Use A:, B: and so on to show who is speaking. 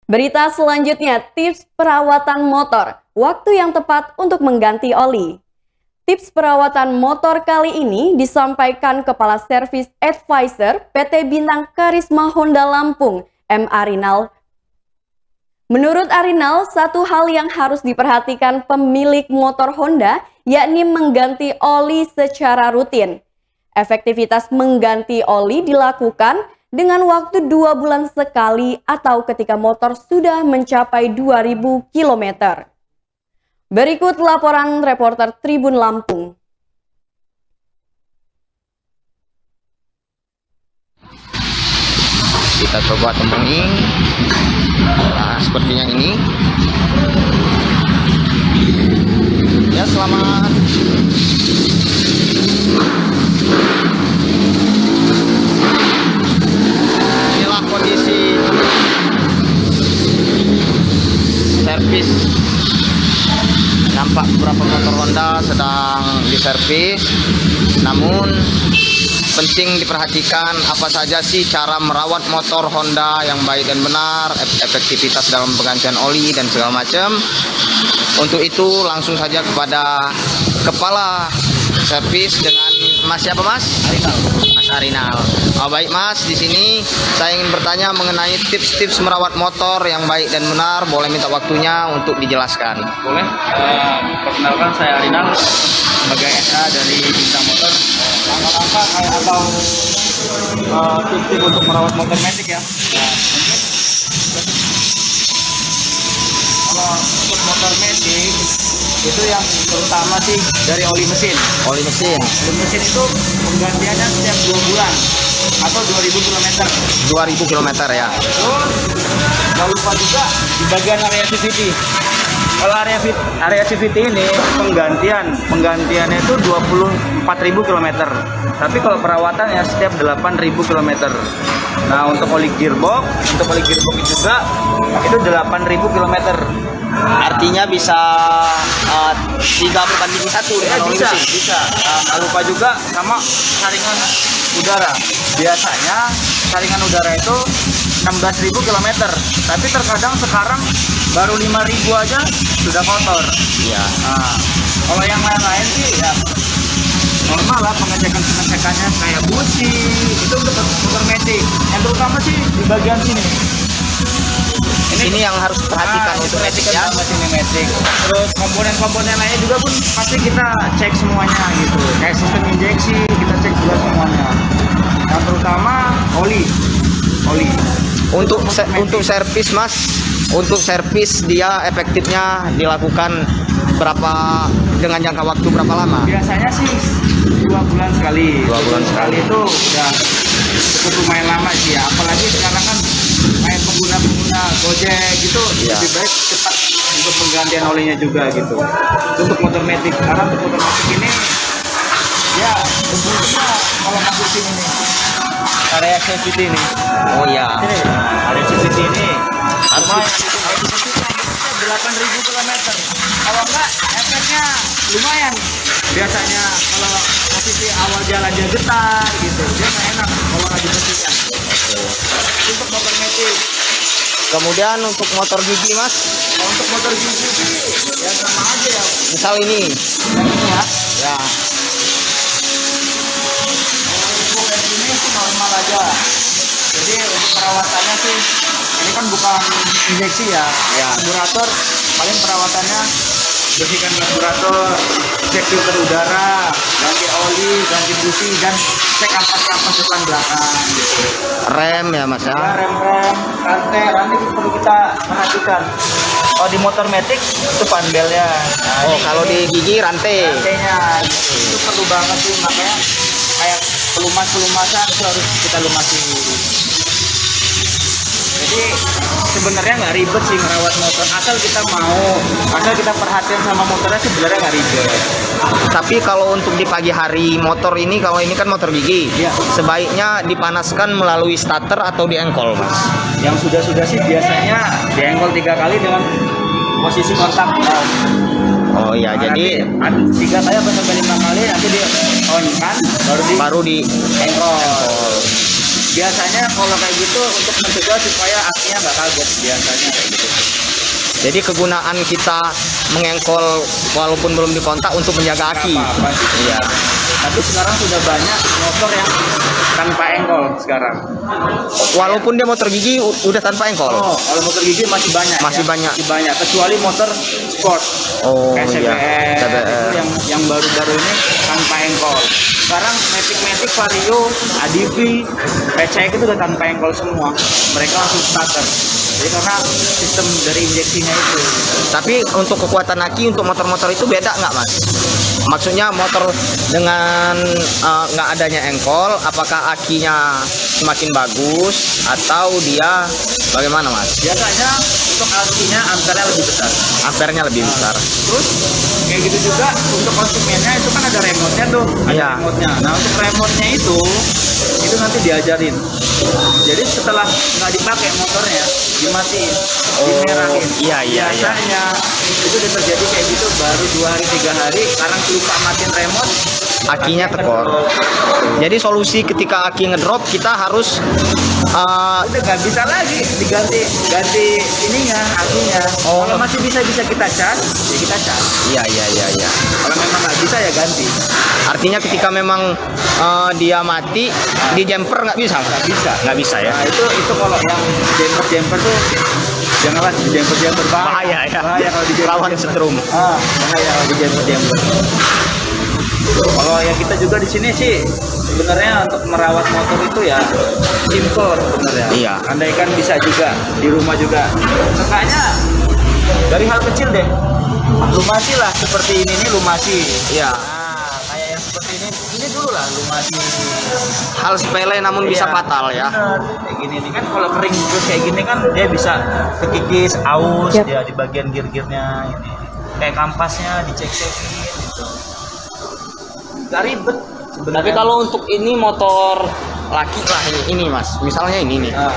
A: Berita selanjutnya, tips perawatan motor, waktu yang tepat untuk mengganti oli. Tips perawatan motor kali ini disampaikan Kepala Servis Advisor PT Bintang Karisma Honda Lampung, M. Arinal. Menurut Arinal, satu hal yang harus diperhatikan pemilik motor Honda yakni mengganti oli secara rutin. Efektivitas mengganti oli dilakukan dengan waktu 2 bulan sekali atau ketika motor sudah mencapai 2000 km. Berikut laporan reporter Tribun Lampung.
B: Kita coba temui. Nah, sepertinya ini. Ya, selamat. Inilah kondisi servis. Nampak beberapa motor Honda sedang diservis. Namun penting diperhatikan apa saja sih cara merawat motor Honda yang baik dan benar, efektivitas dalam penggantian oli dan segala macam. Untuk itu langsung saja kepada Kepala Servis dengan Mas siapa Mas? Arinal. Mas Arinal. Oh, baik Mas, di sini saya ingin bertanya mengenai tips-tips merawat motor yang baik dan benar. Boleh minta waktunya untuk dijelaskan?
C: Boleh. Perkenalkan saya Arinal sebagai SA dari Bintang Motor. Langkah-langkah atau tips-tips untuk merawat motor metik ya. Kalau untuk motor metik itu yang terutama sih dari oli mesin.
B: Oli mesin.
C: Oli mesin itu penggantiannya setiap 2 bulan atau 2000 km.
B: 2000 km ya.
C: Terus jangan lupa juga di bagian area CVT. Kalau area CVT ini penggantiannya itu 24.000 km. Tapi kalau perawatannya setiap 8.000 km. Nah, untuk oli gearbox juga itu 8.000 km.
B: Artinya bisa 3/1 dengan oli mesin.
C: Bisa. Jangan lupa juga sama saringan udara. Biasanya saringan udara itu 16.000 km. Tapi terkadang sekarang baru 5.000 aja sudah kotor.
B: Iya.
C: Nah, kalau yang lain-lain sih ya normal lah, pengecekannya kayak busi itu untuk motor metik. Yang terutama sih di bagian sini.
B: Ini yang harus diperhatikan untuk metik ya.
C: Mesin metik. Terus komponen-komponen lainnya juga pun pasti kita cek semuanya gitu. Kayak sistem injeksi kita cek juga semuanya. Yang terutama oli.
B: Untuk servis Mas, untuk servis dia efektifnya dilakukan dengan jangka waktu berapa lama?
C: Biasanya sih 2 bulan sekali.
B: 2 bulan sekali
C: itu udah cukup lumayan lama sih ya. Apalagi sekarang kan kayak pengguna Gojek gitu, lebih baik cepat untuk penggantian olinya juga gitu. Untuk motor metik, karena untuk motor metik ini ya debunya kalau masuk sini nih, area CVT ini.
B: Oh iya.
C: Ini area CVT ini harus efektifnya 8.000 km. Kalau enggak efeknya lumayan. Biasanya kalau posisi awal jalan dia getar gitu, dia nggak enak kalau lagi metiknya. Untuk motor metik.
B: Kemudian untuk motor gigi Mas,
C: Untuk motor gigi sih ya sama aja ya.
B: misal ini.
C: Yang ini ya.
B: Ya.
C: Untuk ini sih normal aja. Jadi untuk perawatannya sih ini kan bukan injeksi ya.
B: Ya.
C: Karburator paling perawatannya bersihkan karburator, cek filter udara, ganti oli, ganti busi, dan cek ampas depan belakang gitu.
B: Rem ya Mas ya.
C: Ya, rem, rantai perlu kita perhatikan. Kalau di motor metik itu panbelnya. Nah,
B: Oh, kalau di gigi rantai.
C: rantainya gitu. Itu perlu banget sih, makanya kayak pelumasan itu harus kita lumasi. Jadi sebenarnya nggak ribet sih ngerawat motor, asal kita perhatian sama motornya sebenarnya nggak ribet.
B: Tapi kalau untuk di pagi hari motor ini, kalau ini kan motor gigi,
C: Iya.
B: sebaiknya dipanaskan melalui starter atau di engkol Mas?
C: Yang sudah sih biasanya diengkol 3 kali dengan posisi kontak.
B: Oh iya,
C: Nah,
B: jadi
C: nanti 3 kali atau 5 kali nanti di on kan, baru di
B: baru di
C: engkol. biasanya kalau kayak gitu untuk mencegah supaya akinya nggak kaget biasanya kayak gitu.
B: Jadi kegunaan kita mengengkol walaupun belum dikontak untuk menjaga aki.
C: Apa sih?
B: Iya.
C: Tapi sekarang sudah banyak motor yang tanpa engkol sekarang.
B: Walaupun dia motor gigi udah tanpa engkol.
C: Oh, kalau motor gigi masih banyak.
B: Masih banyak.
C: Masih banyak. Kecuali motor sport.
B: Oh,
C: Kayak
B: iya.
C: CBR,
B: CBR.
C: itu yang baru-baru ini tanpa engkol. Sekarang Matic, Vario, ADV, PCX itu udah tanpa engkol semua. Mereka langsung starter. Jadi karena sistem dari injeksinya itu.
B: Tapi untuk kekuatan aki untuk motor-motor itu beda nggak, Mas? Maksudnya motor dengan nggak adanya engkol, apakah akinya semakin bagus atau dia bagaimana, Mas?
C: Biasanya untuk akinya ampernya lebih besar.
B: Ampernya lebih besar.
C: Terus kayak gitu juga untuk konsumennya itu kan ada remote-nya tuh, ada
B: Iya.
C: remote-nya. Nah untuk remote-nya itu nanti diajarin. Jadi setelah nggak dipakai motornya, dimatiin, dimerahin.
B: Iya, iya, iya.
C: Biasanya itu udah terjadi kayak gitu baru 2 hari 3 hari. Sekarang lupa matiin remote,
B: Akinya tekor. Jadi solusi ketika aki ngedrop kita harus
C: udah nggak bisa lagi ganti ininya akinya.
B: Oh.
C: Kalau masih bisa kita cas, ya kita cas.
B: iya.
C: Kalau memang nggak bisa ya ganti.
B: Artinya ketika memang dia mati di jumper nggak bisa, Mas? Nggak bisa ya.
C: Nah itu kalau yang jumper tuh janganlah di jumper
B: Bahaya ya.
C: Bahaya kalau di
B: Rawan
C: jumper.
B: setrum.
C: Bahaya kalau di jumper. Kalau ya kita juga di sini sih sebenarnya untuk merawat motor itu ya simple sebenarnya.
B: Iya.
C: Andaikan bisa juga di rumah juga. Makanya dari hal kecil deh. Lumasi lah seperti ini nih lumasi.
B: Iya.
C: Nah, kayak yang seperti ini dulu lah lumasi.
B: Hal sepele namun bisa
C: Iya,
B: fatal ya.
C: bener. Kayak gini nih kan kalau kering terus kayak gini kan dia bisa kekikis, aus
A: Yap.
C: dia di bagian gear-gearnya ini. Kayak kampasnya dicek-cekin gitu. Gak ribet sebenarnya.
B: Tapi kalau untuk ini motor laki lah ini Mas. Misalnya ini nih.
C: Nah,